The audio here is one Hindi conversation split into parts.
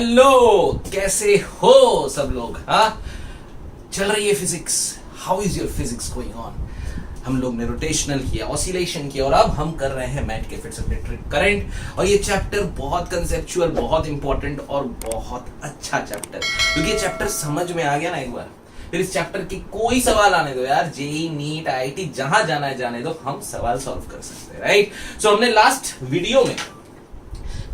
हेलो, कैसे हो सब लोग? हाँ, चल रही है physics. How is your physics going on? हम लोग ने रोटेशनल किया, ऑसिलेशन किया और अब हम कर रहे हैं मैट के फिट्स इलेक्ट्रिक करंट। और ये चैप्टर बहुत कंसेप्चुअल, बहुत इंपॉर्टेंट और बहुत अच्छा चैप्टर, क्योंकि ये चैप्टर समझ में आ गया ना एक बार, फिर इस चैप्टर की कोई सवाल आने दो यार, जेई, नीट, आईआईटी, जहां जाना है जाने दो, हम सवाल सॉल्व कर सकते हैं, राइट? सो हमने लास्ट वीडियो में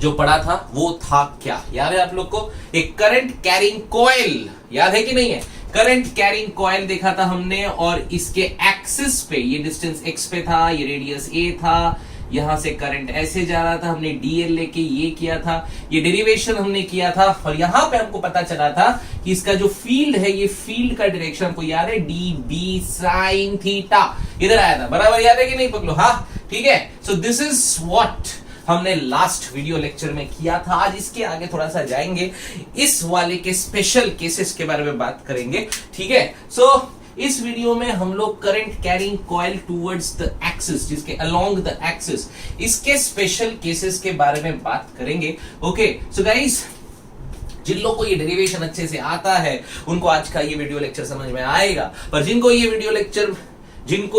जो पढ़ा था वो था क्या, याद है आप लोग को? एक करंट कैरिंग कॉइल, याद है कि नहीं है? करंट कैरिंग कॉइल देखा था हमने, और इसके एक्सिस पे ये डिस्टेंस x पे था, ये रेडियस a था, यहां से करंट ऐसे जा रहा था, हमने dl लेके ये किया था, ये डेरिवेशन हमने किया था, और यहां पे हमको पता चला था कि इसका जो फील्ड है, ये फील्ड का डायरेक्शन हमको याद है, db sin थीटा, इधर आया था, बराबर याद है कि नहीं पकड़ो? हाँ, ठीक है। सो दिस इज व्हाट हमने लास्ट वीडियो लेक्चर में किया था। आज इसके आगे थोड़ा सा जाएंगे, इस वाले के स्पेशल केसेस के बारे में बात करेंगे, ठीक है? सो इस वीडियो में हम लोग current carrying coil towards the axis, जिसके अलोंग द एक्सिस, इसके स्पेशल केसेस के बारे में बात करेंगे। ओके, सो गाइस, जिन लोग को ये डेरिवेशन अच्छे से आता है उनको आज का ये वीडियो लेक्चर समझ में आएगा, पर जिनको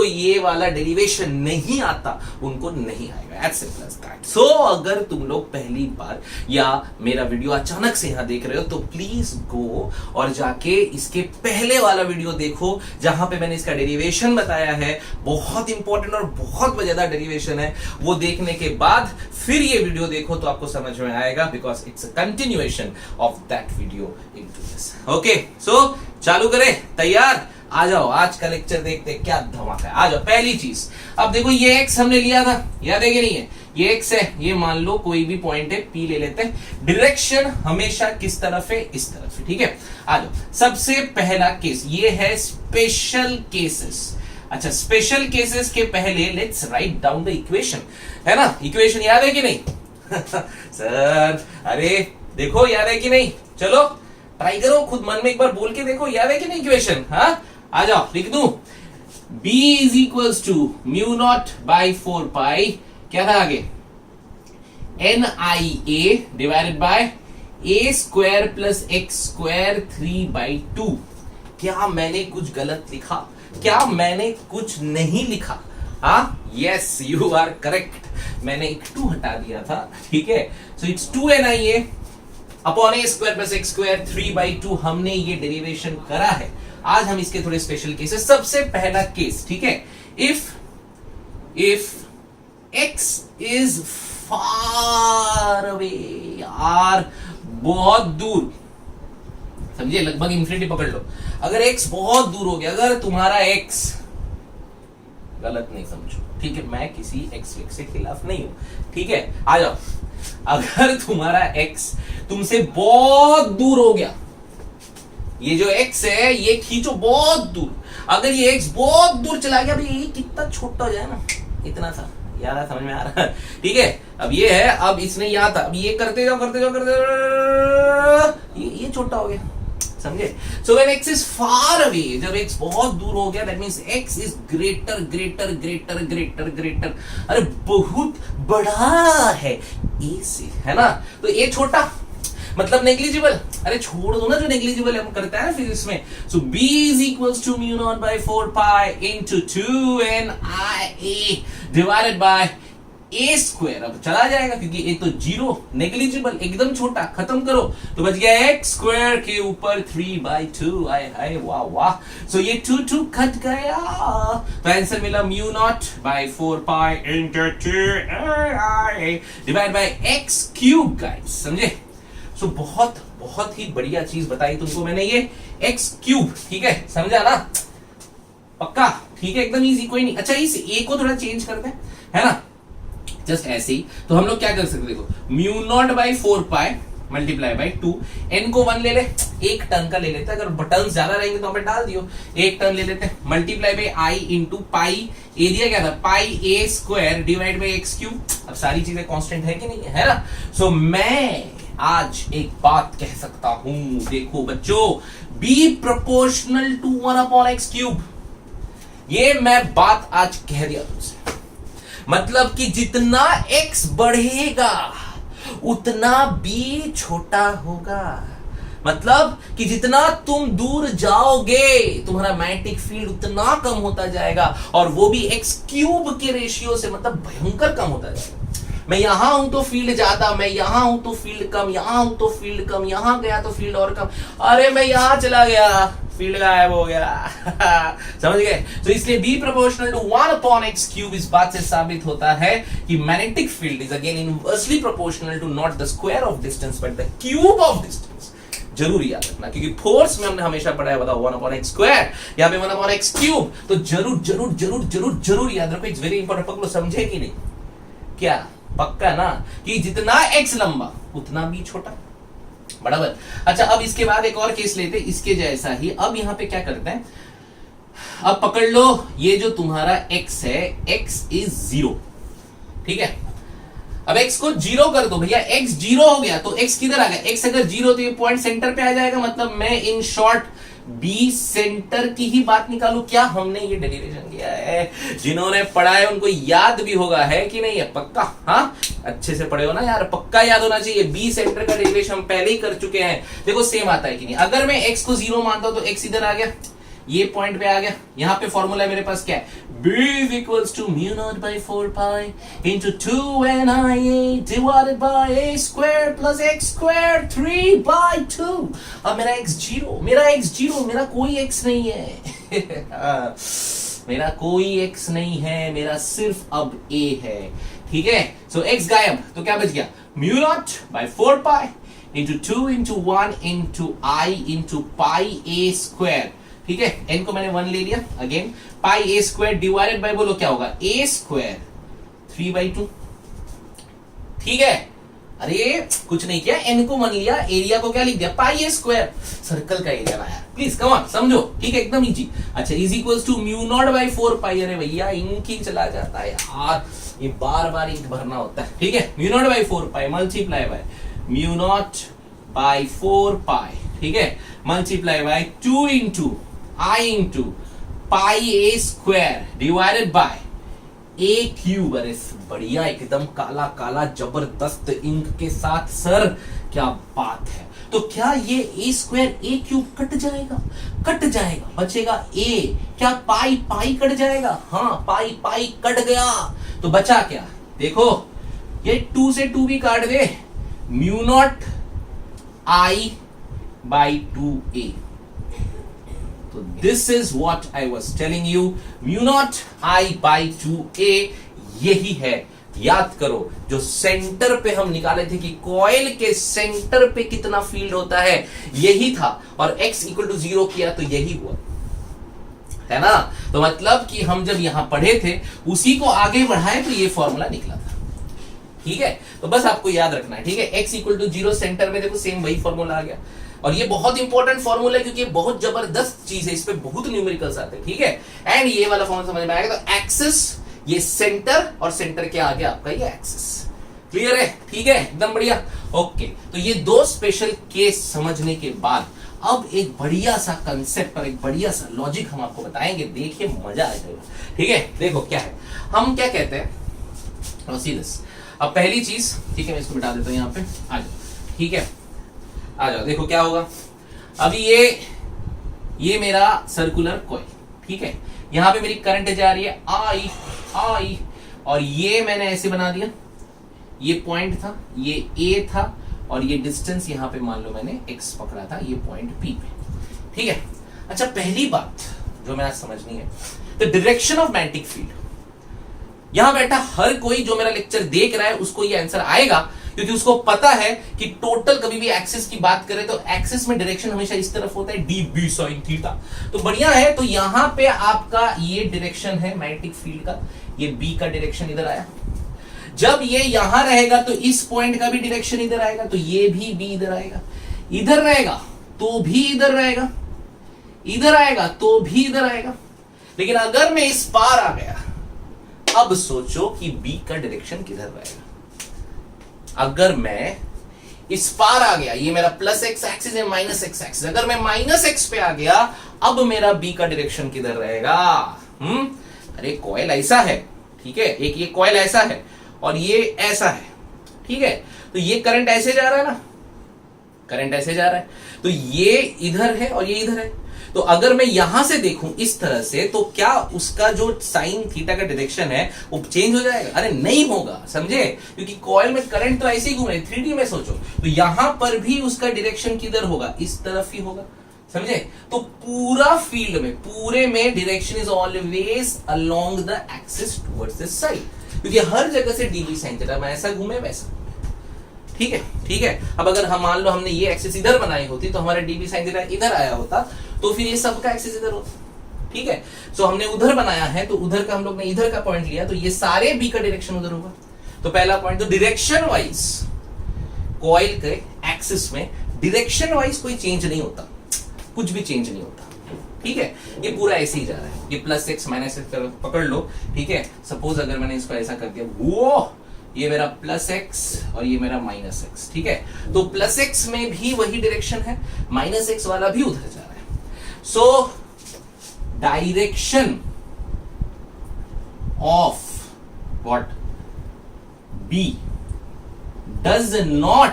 ये वाला डेरिवेशन नहीं आता उनको नहीं आएगा, एज सिंपल एज दैट। सो अगर तुम लोग पहली बार या मेरा वीडियो अचानक से यहां देख रहे हो तो प्लीज गो और जाके इसके पहले वाला वीडियो देखो, जहां पे मैंने इसका डेरिवेशन बताया है, बहुत इंपॉर्टेंट और बहुत मजेदार डेरिवेशन है। वो देखने के बाद फिर ये वीडियो देखो तो आपको समझ में आएगा, because it's a continuation of that video into this. Okay, so चालू करें, तैयार? आ जाओ, आज का लेक्चर देखते हैं क्या धमाका है। आ जाओ, पहली चीज, अब देखो ये एक्स हमने लिया था, याद है कि नहीं है? ये एक्स है, ये मान लो कोई भी पॉइंट है, पी ले लेते हैं। डायरेक्शन हमेशा किस तरफ है? इस तरफ है, ठीक है? आ जाओ, सबसे पहला केस ये है स्पेशल केसेस। अच्छा, स्पेशल केसेस के पहले let's write down the equation, है ना? इक्वेशन याद है कि नहीं? सर, अरे देखो, याद है कि नहीं? चलो ट्राई करो, खुद मन में एक बार बोल के देखो, याद है कि नहीं इक्वेशन? हाँ, आ जाओ, लिख दूं, B is equals to mu not by 4 pi, क्या था आगे? NIA divided by a square plus x square 3/2। क्या मैंने कुछ गलत लिखा? क्या मैंने कुछ नहीं लिखा? हाँ, यस, यू आर करेक्ट, मैंने एक 2 हटा दिया था, ठीक है? So it's 2NIA upon a square plus x square 3/2। हमने ये डेरिवेशन करा है। आज हम इसके थोड़े स्पेशल केसेस, सबसे पहला केस, ठीक है? If x is far away, यार बहुत दूर, समझिए, लगभग इंफिनिटी पकड़ लो। अगर x बहुत दूर हो गया, अगर तुम्हारा x, गलत नहीं समझो, ठीक है? मैं किसी x के खिलाफ नहीं हूं, ठीक है? आ जाओ, अगर तुम्हारा x तुमसे बहुत दूर हो गया, ये जो x है ये खींचो बहुत दूर, अगर ये x बहुत दूर चला गया, भाई कितना छोटा हो जाए ना, इतना सा, यार समझ में आ रहा है? ठीक है, अब ये है, अब इसने यहां था, अब ये करते जाओ, ये छोटा हो गया, समझे? So when x is far away, जब x बहुत दूर हो गया, that means x is greater greater greater greater greater, अरे बहुत बड़ा है a से, है ना? तो a छोटा मतलब नेग्लिजिबल, अरे छोड़ दो ना जो नेग्लिजिबल हम करते हैं ना फिजिक्स में। So b is equals to mu not by 4 pi into 2NIA divided by a square. अब चला जाएगा क्योंकि ये तो जीरो, नेग्लिजिबल, एकदम छोटा, खत्म करो तो बच गया x स्क्वायर के ऊपर 3/2। आए वाह वाह। सो ये 2 कट गया, तो आंसर मिला mu not by 4 pi into 2NIA divided by x cube, guys, समझे? सो बहुत ही बढ़िया चीज बताई तुमको मैंने, ये x क्यूब, ठीक है? समझा ना? पक्का, ठीक है, एकदम इजी, कोई नहीं। अच्छा, इस a को थोड़ा चेंज करते हैं, है ना? जस्ट ऐसे ही, तो हम लोग क्या कर सकते, देखो, mu not by 4 pi multiply by 2, n को 1 ले ले, एक टर्म का ले लेते हैं, अगर टर्म्स ज्यादा रहेंगे तो हमें डाल दियो, एक टर्म ले लेते हैं, multiply by i into pi, area क्या था? पाई a square divide by x cube. अब सारी चीजें कांस्टेंट है कि नहीं है ना? सो मैं आज एक बात कह सकता हूं, देखो बच्चों, b proportional to 1 upon x cube, ये मैं बात आज कह दिया तुमसे। मतलब कि जितना x बढ़ेगा उतना बी छोटा होगा। मतलब कि जितना तुम दूर जाओगे तुम्हारा मैग्नेटिक फील्ड उतना कम होता जाएगा, और वो भी एक्स क्यूब के रेशियो से, मतलब भयंकर कम होता जाएगा। मैं यहां हूं तो फील्ड ज्यादा, मैं यहां हूं तो फील्ड कम, यहां हूं तो फील्ड कम, यहां गया तो फील्ड और कम, अरे मैं यहां चला गया फील्ड गायब हो गया। समझ गए? तो इसलिए B proportional to 1 upon x cube, इस बात से साबित होता है कि magnetic field is again inversely proportional to not the square of distance but the cube of distance. जरूर याद रखना, क्योंकि फोर्स में हमने हमेशा पढ़ा है, बताओ 1 अपॉन एक्स स्क्वायर, यहाँ पे 1 अपॉन एक्स क्यूब, तो जरूर जरूर जरूर जरूर जरूर याद रखो। It's very important. पकड़ो, समझे कि नहीं? क्या पक्का ना कि जितना एक्स लंबा उतना बी छोटा, बराबर। अच्छा, अब इसके बाद एक और केस लेते इसके जैसा ही। अब यहां पे क्या करते हैं, अब पकड़ लो ये जो तुम्हारा x है, x इज 0, ठीक है। अब x को 0 कर दो भैया, x 0 हो गया तो x किधर आ गया? x अगर 0 तो ये पॉइंट सेंटर पे आ जाएगा। मतलब मैं इन शॉर्ट बी सेंटर की ही बात निकालू। क्या हमने ये डेरिवेशन किया है? जिन्होंने पढ़ा है उनको याद भी होगा, है कि नहीं है? पक्का? हाँ, अच्छे से पढ़े हो ना यार, पक्का याद होना चाहिए। बी सेंटर का डेरिवेशन हम पहले ही कर चुके हैं। देखो सेम आता है कि नहीं। अगर मैं x को 0 मानता हूं तो x इधर आ गया, ये पॉइंट पे आ गया। यहां पे फॉर्मूला मेरे पास क्या है? b is equals to mu naught by 4 pi into 2nia divided by a square plus x square 3 by 2। अब मेरा x 0, मेरा कोई x नहीं है। मेरा कोई x नहीं है, मेरा सिर्फ अब a है, ठीक है। सो x गायब, तो क्या बच गया? mu naught by 4 pi into 2 into 1 into I into pi a square, ठीक है। n को मैंने 1 ले लिया, again pi a square divided bye, बोलो क्या होगा? ए स्क्वायर 3/2, ठीक है। अरे कुछ नहीं किया, n को 1 लिया, एरिया को क्या लिख दिया? पाई ए स्क्वायर, सर्कल का एरिया ना यार, प्लीज कम ऑन, समझो, ठीक है, एकदम इजी। अच्छा, is equals to mu not by 4 pi. अरे भैया इंक ही चला जाता है यार, ये बार बार इंक भरना होता है, ठीक है। Mu not by 4 pi multiply by mu not by 4 pi, ठीक है, multiply by 2 into I into pi a square divided by a cube. अरे बढ़िया, एकदम काला काला जबरदस्त इंक के साथ सर, क्या बात है। तो क्या ये ए स्क्वायर ए क्यूब कट जाएगा? कट जाएगा, बचेगा ए। क्या पाई पाई कट जाएगा? हाँ, पाई पाई कट गया, तो बचा क्या? देखो ये 2 से 2 भी काट दे, mu naught I by 2a। तो this is what I was telling you, mu naught I by 2a यही है। याद करो, जो सेंटर पे हम निकाले थे कि कॉइल के सेंटर पे कितना फील्ड होता है, यही था। और x इक्वल टू 0 किया तो यही हुआ, है ना। तो मतलब कि हम जब यहां पढ़े थे उसी को आगे बढ़ाए तो ये फॉर्मूला निकला था, ठीक है। तो बस आपको याद रखना है, ठीक है। x इक्वल टू 0 सेंटर में, देखो सेम वही फॉर्मूला आ गया। और ये बहुत इंपॉर्टेंट फॉर्मूला है क्योंकि ये बहुत जबरदस्त चीज है, इस पे बहुत न्यूमेरिकल्स आते हैं, ठीक है। एंड ये वाला फॉर्मूला समझ में आएगा। तो एक्सिस ये सेंटर, और सेंटर के आगे आपका ये एक्सिस, क्लियर है? ठीक है, एकदम बढ़िया। ओके, तो ये 2 स्पेशल केस समझने के बाद अब एक बढ़िया सा कंसेप्ट और एक बढ़िया सा लॉजिक हम आपको बताएंगे, देखिए मजा आ जाएगा, ठीक है। देखो क्या है, हम क्या कहते हैं, सीरियस। अब पहली चीज, ठीक है, मैं इसको बिठा देता हूं यहाँ पे, आ जाओ, ठीक है, आ जाओ। देखो क्या होगा, अभी ये मेरा सर्कुलर कॉइल, ठीक है। यहां पे मेरी करंट जा रही है आई, और ये मैंने ऐसे बना दिया, ये पॉइंट था, ये ए था, और ये डिस्टेंस यहां पे मान लो मैंने x पकड़ा था, ये पॉइंट P पे, ठीक है। अच्छा, पहली बात जो मैं आज समझनी है, the direction of magnetic field. यहां बैठा हर कोई जो मेरा लेक्चर देख रहा है उसको ये आंसर आएगा, क्योंकि उसको पता है कि टोटल कभी भी एक्सिस की बात करें तो एक्सिस में डायरेक्शन हमेशा इस तरफ होता है, डी बी साइन थीटा। तो बढ़िया है, तो यहां पे आपका ये डायरेक्शन है मैग्नेटिक फील्ड का, ये बी का डायरेक्शन इधर आया। जब ये यहां रहेगा तो इस पॉइंट का भी डायरेक्शन इधर आएगा, तो ये भी बी इधर आएगा, इधर रहेगा तो भी इधर रहेगा, इधर आएगा तो भी इधर आएगा। लेकिन अगर मैं इस पार आ गया, अब सोचो कि बी का डायरेक्शन किधर रहेगा। अगर मैं इस पार आ गया, ये मेरा प्लस एक्स एक्सिस है, माइनस एक्स एक्सिस, अगर मैं माइनस एक्स पे आ गया, अब मेरा बी का डायरेक्शन किधर रहेगा? अरे कॉइल ऐसा है, ठीक है, एक ये कॉइल ऐसा है और ये ऐसा है, ठीक है। तो ये करंट ऐसे जा रहा है ना, करंट ऐसे जा रहा है, तो ये इधर है और ये इधर है। तो अगर मैं यहां से देखूं इस तरह से, तो क्या उसका जो साइन थीटा का डायरेक्शन है वो चेंज हो जाएगा? अरे नहीं होगा, समझे? क्योंकि कॉइल में करंट तो ऐसे ही घूम रहा है, 3D में सोचो, तो यहां पर भी उसका डायरेक्शन किधर होगा? इस तरफ ही होगा, समझे? तो पूरा फील्ड में, पूरे में direction is always along the axis towards this side, क्योंकि हर जगह से डीबी साइन थीटा में ऐसा घूमे वैसा। ठीक है, ठीक है। अब अगर हम मान लो हमने ये एक्सिस इधर बनाई होती तो हमारा डीबी साइन थीटा इधर आया होता, तो फिर ये सबका एक्सिस इधर होता। ठीक है, सो हमने उधर बनाया है, तो उधर का हम लोग ने इधर का पॉइंट लिया, तो ये सारे बी का डायरेक्शन उधर होगा। तो पहला पॉइंट, तो डायरेक्शन वाइज कॉइल के एक्सिस में डायरेक्शन वाइज कोई चेंज नहीं होता, कुछ भी चेंज नहीं होता। ठीक है, ये पूरा ऐसे ही जा रहा है, ये प्लस एक्स माइनस एक्स पकड़ लो। ठीक है, सपोज अगर मैंने इसको ऐसा कर दिया, वो ये मेरा प्लस एक्स और ये मेरा माइनस एक्स। ठीक है, तो प्लस एक्स में भी वही डायरेक्शन है, माइनस एक्स वाला भी उधर जा रहा है। So direction of what B does not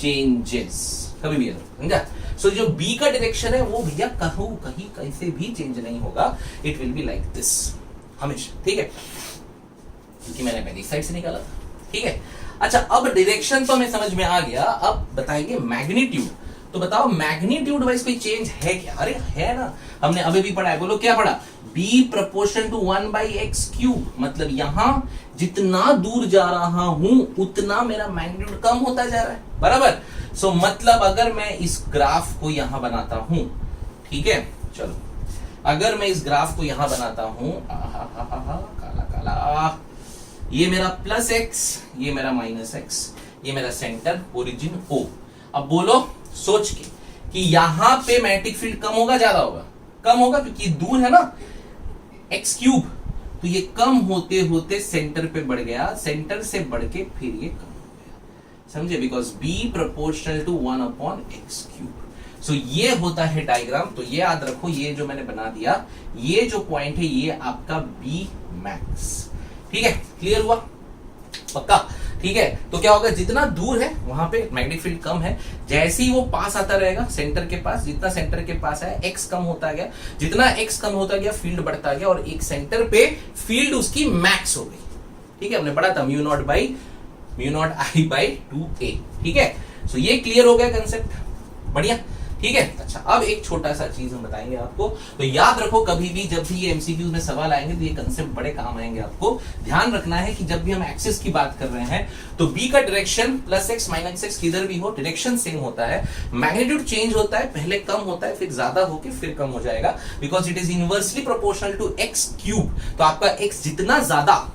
changes, कभी भी, समझा? सो जो बी का डायरेक्शन है वो भैया कहीं कैसे भी चेंज नहीं होगा, it will be like this हमेशा। ठीक है, क्योंकि मैंने पहली साइड से निकाला था। ठीक है, अच्छा अब डायरेक्शन तो हमें समझ में आ गया, अब बताएंगे मैग्नीट्यूड। तो बताओ मैग्नीट्यूड वाइज कोई चेंज है क्या? अरे है ना, हमने अभी भी पढ़ा है, बोलो क्या पढ़ा? b प्रोपोर्शन टू 1/x³, मतलब यहां जितना दूर जा रहा हूं उतना मेरा मैग्नीट्यूड कम होता जा रहा है, बराबर। सो मतलब अगर मैं इस ग्राफ को यहां बनाता हूं, ठीक है, चलो अगर मैं इस ग्राफ को यहां बनाता हूं, काला काला, ये मेरा प्लस एक्स, ये मेरा माइनस एक्स, ये मेरा सेंटर ओरिजिन O। अब बोलो सोच के कि यहां पे मैग्नेटिक फील्ड कम होगा ज्यादा होगा? कम होगा, क्योंकि दूर है ना x³, तो ये कम होते होते सेंटर पे बढ़ गया, सेंटर से बढ़ के फिर ये कम हो गया, समझे? Because b proportional to 1/x³। So ये होता है डायग्राम। तो ये याद रखो, ये जो मैंने बना दिया, ये जो पॉइंट है ये आपका b मैक्स। ठीक है, क्लियर हुआ? पक्का? ठीक है, तो क्या होगा, जितना दूर है वहां पे मैग्नेटिक फील्ड कम है, जैसे ही वो पास आता रहेगा सेंटर के पास, जितना सेंटर के पास है एक्स कम होता गया, जितना एक्स कम होता गया फील्ड बढ़ता गया, और एक सेंटर पे फील्ड उसकी मैक्स हो गई। ठीक है, हमने पढ़ा था μ0I/2a। ठीक है, सो ये क्लियर हो गया कंसेप्ट, बढ़िया। ठीक है, अच्छा अब एक छोटा सा चीज हम बताएंगे आपको, तो याद रखो कभी भी जब भी ये एमसीक्यूज में सवाल आएंगे तो ये कंसेप्ट बड़े काम आएंगे। आपको ध्यान रखना है कि जब भी हम एक्सिस की बात कर रहे हैं तो बी का direction plus x minus x किधर भी हो डायरेक्शन सेम होता है, मैग्नीट्यूड चेंज होता है, पहले कम होता है फिर ज्यादा होके फिर कम हो जाएगा, because it is inversely proportional to x³। तो आपका x जितना ज्यादा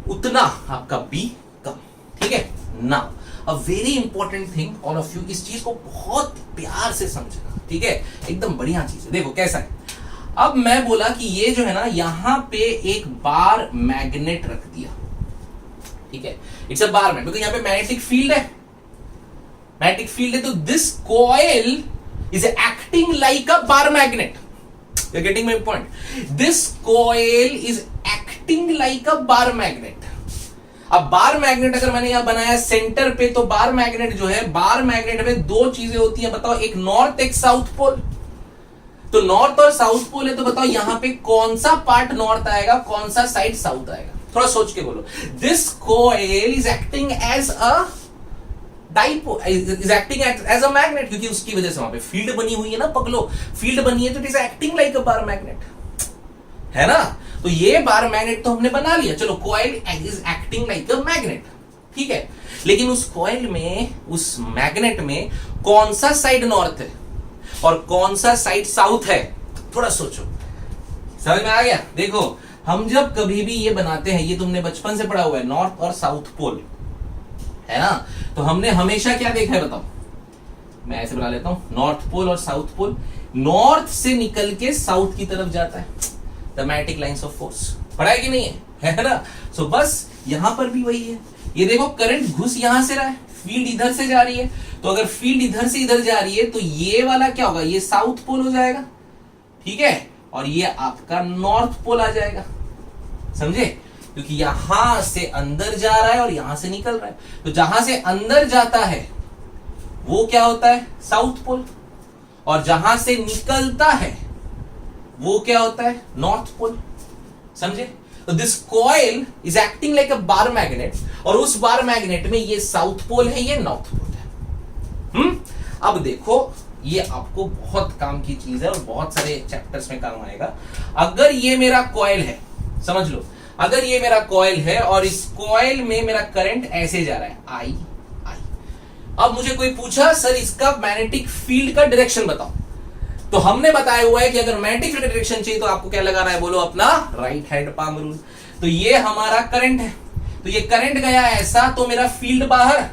उतना आपका b कम। ठीक है ना, a very important thing all of you, इस चीज को बहुत प्यार से समझना। ठीक है, एकदम बढ़िया चीज है। देखो कैसा है, अब मैं बोला कि ये जो है ना यहां पे एक बार मैग्नेट रख दिया। ठीक है, इट्स अ बार मैग्नेट, क्योंकि यहां पे मैग्नेटिक फील्ड है, मैग्नेटिक फील्ड है, तो this coil is acting like a bar magnet. You are getting my point? This coil is acting like a bar magnet. अब बार मैग्नेट अगर मैंने यहां बनाया सेंटर पे, तो बार मैग्नेट जो है, बार मैग्नेट में दो चीजें होती हैं, बताओ, एक नॉर्थ एक साउथ पोल। तो नॉर्थ और साउथ पोल है, तो बताओ यहां पे कौन सा पार्ट नॉर्थ आएगा, कौन सा साइड साउथ आएगा? थोड़ा सोच के बोलो। This coil is acting as a dipole, is acting as a magnet, क्योंकि उसकी वजह से वहां पे फील्ड बनी हुई है ना पगलो, फील्ड बनी है, तो it is acting like a bar magnet, है ना? तो ये बार मैग्नेट तो हमने बना लिया, चलो coil is acting like a magnet. ठीक है, लेकिन उस कॉइल में, उस मैग्नेट में कौन सा साइड नॉर्थ है और कौन सा साइड साउथ है? थोड़ा सोचो, समझ में आ गया? देखो हम जब कभी भी ये बनाते हैं, ये तुमने बचपन से पढ़ा हुआ है, नॉर्थ और साउथ पोल, है ना? तो हमने हमेशा क्या देखा है बताओ? मैं ऐसे बना लेता हूं, नॉर्थ पोल और साउथ पोल, नॉर्थ से निकल के साउथ की तरफ जाता है, the magnetic lines of force. पढ़ा है कि नहीं है ना? सो बस यहां पर भी वही है। ये देखो करंट घुस यहां से रहा है, फील्ड इधर से जा रही है, तो अगर फील्ड इधर से इधर जा रही है तो ये वाला क्या होगा, ये साउथ पोल हो जाएगा। ठीक है, और ये आपका नॉर्थ पोल आ जाएगा, समझे? क्योंकि यहां से अंदर जा रहा है और यहां से निकल रहा है। तो जहां से अंदर जाता है वो क्या होता है, साउथ पोल, और जहां से निकलता है वो क्या होता है, नॉर्थ पोल। समझे? तो this coil is acting like a bar magnet, और उस बार मैग्नेट में ये साउथ पोल है, ये नॉर्थ पोल है। अब देखो, ये आपको बहुत काम की चीज है और बहुत सारे चैप्टर्स में काम आएगा। अगर ये मेरा कॉइल है, समझ लो, अगर ये मेरा कॉइल है और इस कॉइल में मेरा करंट ऐसे जा रहा है, आई आई। अब मुझे कोई पूछा, सर इसका मैग्नेटिक फील्ड का डायरेक्शन बताओ, तो हमने बताया हुआ है कि अगर मैग्नेटिक फील्ड डायरेक्शन चाहिए तो आपको क्या लगाना है, बोलो अपना राइट हैंड पाम रूल। तो ये हमारा करंट है, तो ये करंट गया ऐसा, तो मेरा फील्ड बाहर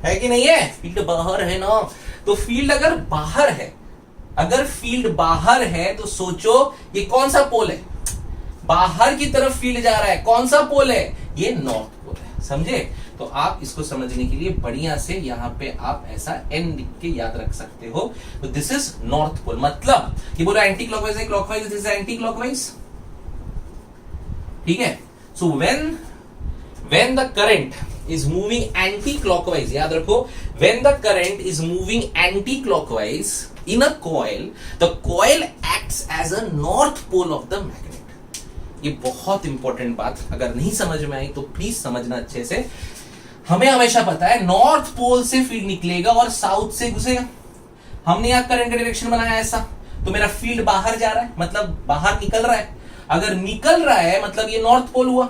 है कि नहीं है, फील्ड बाहर है ना। तो फील्ड अगर बाहर है, अगर फील्ड बाहर है तो सोचो ये कौन सा पोल है, बाहर की तरफ फील्ड जा रहा है, कौन सा पोल है, ये नॉर्थ पोल है। समझे? तो आप इसको समझने के लिए बढ़िया से यहां पे आप ऐसा एन लिख के याद रख सकते हो। तो दिस इज नॉर्थ पोल, मतलब ये बोला एंटी क्लॉकवाइज है, clockwise, this is anti clockwise. ठीक है? So when the current is moving anti-clockwise, याद रखो, when the current is moving anti-clockwise in a coil, the coil acts as a north pole of the magnet. ये बहुत इंपॉर्टेंट बात, अगर नहीं समझ में आई तो प्लीज समझना अच्छे से। हमें हमेशा पता है नॉर्थ पोल से फील्ड निकलेगा और साउथ से घुसेगा। हमने यहां करंट का डायरेक्शन बनाया ऐसा, तो मेरा फील्ड बाहर जा रहा है, मतलब बाहर निकल रहा है। अगर निकल रहा है मतलब ये नॉर्थ पोल हुआ।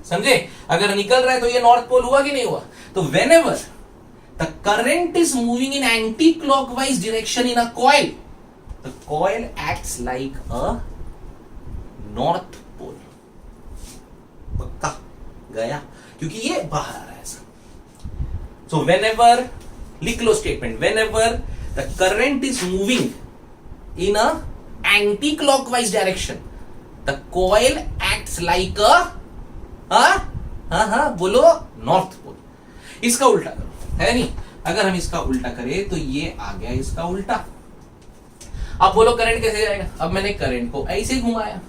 समझे? अगर निकल रहा है तो ये नॉर्थ पोल हुआ कि नहीं हुआ? तो whenever the current is moving in anti-clockwise direction in a coil, the coil acts like a north pole. पक्का गया, क्योंकि ये बाहर आ रहा है ऐसा। So whenever, लिख लो statement, whenever the current is moving in a anti-clockwise direction, the coil acts like a बोलो नॉर्थ पोल। इसका उल्टा करो, है नहीं? अगर हम इसका उल्टा करें तो ये आ गया इसका उल्टा। अब बोलो करंट कैसे जाएगा? अब मैंने करंट को ऐसे घुमाया,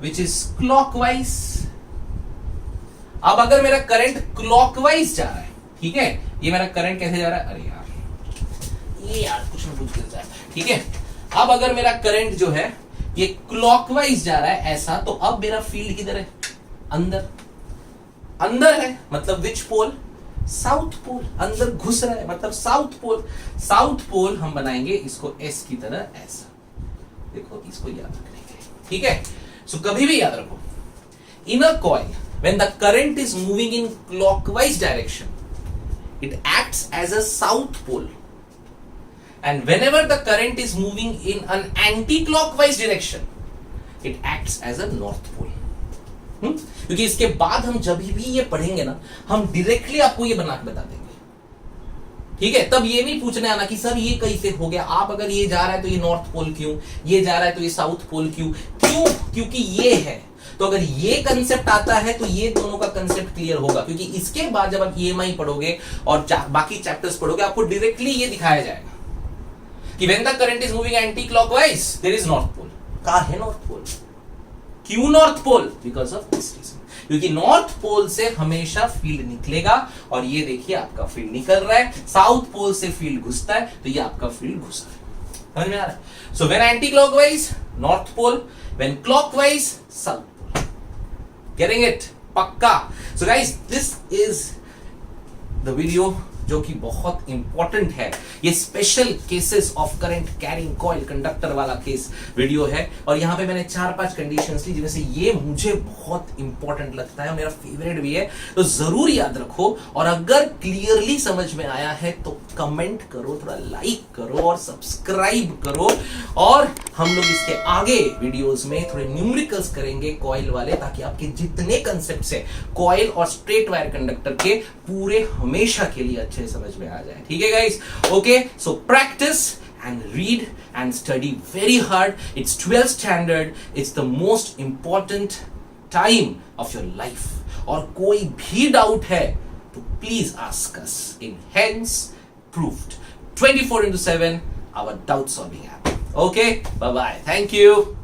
विच इज क्लॉकवाइज। अब अगर मेरा करंट क्लॉकवाइज जा रहा है, ठीक है, ये मेरा करंट कैसे जा रहा है, अरे यार ये यार कुछ ना कुछ गिर जाए, ठीक है। अब अगर मेरा करंट जो है ये क्लॉकवाइज जा रहा है ऐसा, तो अब मेरा फील्ड किधर है, अंदर। अंदर है मतलब विच पोल, साउथ पोल। अंदर घुस रहा है मतलब साउथ पोल। साउथ पोल हम बनाएंगे इसको एस की तरह ऐसा, देखो इसको याद रखने के लिए, ठीक है। सो कभी भी याद रखो, in a coil when the current is moving in clockwise direction, it acts as a south pole, and whenever the current is moving in an anti-clockwise direction, it acts as a north pole. क्योंकि इसके बाद हम जब भी ये पढ़ेंगे ना, हम डायरेक्टली आपको ये बना के बता देंगे, ठीक है। तब ये नहीं पूछने आना कि सर ये कैसे हो गया, आप अगर ये जा रहा है तो ये नॉर्थ पोल क्यों, ये जा रहा है तो ये साउथ पोल क्यों, क्योंकि ये है। तो अगर ये कंसेप्ट आता है तो ये दोनों का कंसेप्ट क्लियर होगा, क्योंकि इसके बाद जब आप ईएमआई पढ़ोगे और बाकी चैप्टर्स पढ़ोगे, आपको डायरेक्टली ये दिखाया जाएगा कि when the current is moving anti clockwise there is north pole. कहां है नॉर्थ पोल, क्यों north pole, because of this reason, क्योंकि नॉर्थ पोल से हमेशा फील्ड निकलेगा, और ये देखिए आपका फील्ड निकल रहा है। साउथ पोल से फील्ड घुसता है तो ये आपका फील्ड घुसा है। समझ में आ रहा है? So when anti clockwise north pole, when clockwise south. Getting it? पक्का। So guys, this is the video जो कि बहुत इंपॉर्टेंट है। ये special cases of current carrying coil conductor वाला केस वीडियो है, और यहाँ पे मैंने 4-5 कंडीशंस ली, जिनमें से ये मुझे बहुत इंपॉर्टेंट लगता है, मेरा फेवरेट भी है, तो जरूर याद रखो। और अगर क्लियरली समझ में आया है तो कमेंट करो, थोड़ा लाइक करो और सब्सक्राइब करो, और हम लोग इसके आगे वीडियोस में थोड़े न्यूमेरिकल्स करेंगे कॉइल वाले, ताकि आपके जितने कंसेप्ट है कॉइल और स्ट्रेट वायर कंडक्टर के, पूरे हमेशा के लिए अच्छे समझ में आ जाए। ठीक है guys? Okay, so practice and read and study very hard. It's 12th standard. It's the most important time of your life. और कोई भी डाउट है तो please ask us in Hence Proved 24/7, our doubt solving app. Okay, bye bye. Thank you.